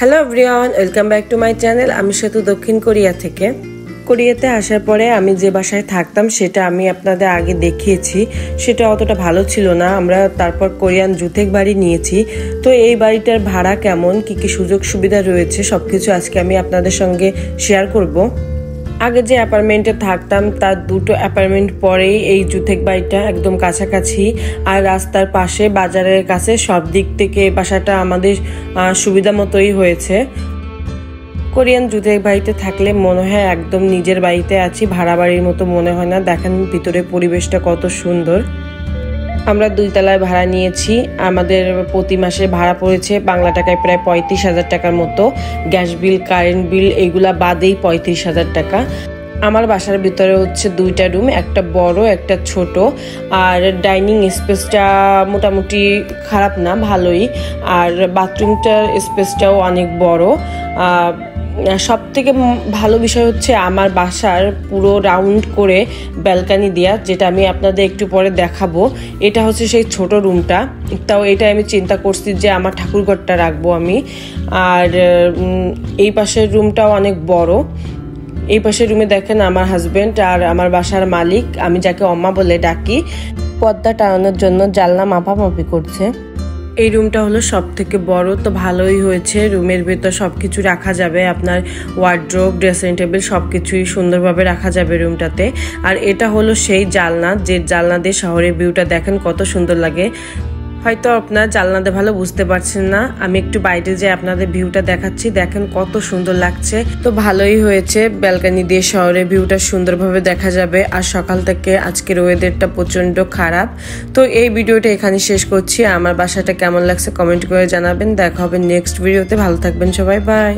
Hello everyone, welcome back to my channel. আমি সেতু দক্ষিণ কোরিয়া থেকে। কোরিয়াতে আসার পরে আমি যে বাসায় থাকতাম সেটা আমি আপনাদের আগে দেখিয়েছি, সেটা অতটা ভালো ছিল না। আমরা তারপর কোরিয়ান জুথেক বাড়ি নিয়েছি। তো এই বাড়িটার ভাড়া কেমন, কি কি সুযোগ সুবিধা রয়েছে সবকিছু আজকে আমি আপনাদের সঙ্গে শেয়ার করব। আগে যে অ্যাপার্টমেন্টে থাকতাম তার দুটো অ্যাপার্টমেন্ট পরেই এই জুথেক বাড়িটা, একদম কাছাকাছি আর রাস্তার পাশে, বাজারের কাছে, সব দিক থেকে এই বাসাটা আমাদের সুবিধা মতোই হয়েছে। কোরিয়ান জুথেক বাড়িতে থাকলে মনে হয় একদম নিজের বাড়িতে আছি, ভাড়া বাড়ির মতো মনে হয় না। দেখেন ভিতরে পরিবেশটা কত সুন্দর। আমরা 2 তলায় ভাড়া নিয়েছি। আমাদের প্রতি মাসে ভাড়া পড়েছে বাংলা টাকায় প্রায় 35,000 টাকার মতো। গ্যাস বিল, কারেন্ট বিল এগুলা বাদেই 35,000 টাকা। আমার বাসার ভিতরে হচ্ছে 2টা রুম, একটা বড় একটা ছোট। আর ডাইনিং স্পেসটা মোটামুটি খারাপ না, ভালোই। আর বাথরুমটার স্পেসটাও অনেক বড়। সব থেকে ভালো বিষয় হচ্ছে আমার বাসার পুরো রাউন্ড করে ব্যালকানি দেওয়া, যেটা আমি আপনাদের একটু পরে দেখাবো। এটা হচ্ছে সেই ছোট রুমটা, তাও এটা আমি চিন্তা করছি যে আমার ঠাকুরঘরটা রাখবো আমি। আর এই পাশের রুমটাও অনেক বড়। এই পাশের রুমে দেখেন আমার হাজবেন্ড আর আমার বাসার মালিক, আমি যাকে অম্মা বলে ডাকি, পর্দা টানানোর জন্য জানলা মাপামাপি করছে। এই রুমটা হলো সব থেকে বড়, তো ভালোই হয়েছে। রুমের ভেতর সবকিছু রাখা যাবে, আপনার ওয়ার্ড্রোব, ড্রেসিং টেবিল সবকিছুই সুন্দরভাবে রাখা যাবে রুমটাতে। আর এটা হলো সেই জানলা, যে জানলা দিয়ে শহরের ভিউটা দেখেন কত সুন্দর লাগে। হয়তো আপনার জানলাতে ভালো বুঝতে পারছেন না, আমি একটু বাইরে যেয়ে আপনাদের ভিউটা দেখাচ্ছি। দেখেন কত সুন্দর লাগছে। তো ভালোই হয়েছে, ব্যালকনি দিয়ে শহরের ভিউটা সুন্দরভাবে দেখা যাবে। আর সকাল থেকে আজকের ওয়েদারটা প্রচন্ড খারাপ। তো এই ভিডিওটা এখানে শেষ করছি। আমার বাসাটা কেমন লাগছে কমেন্ট করে জানাবেন। দেখা হবে নেক্সট ভিডিওতে। ভালো থাকবেন সবাই, বাই।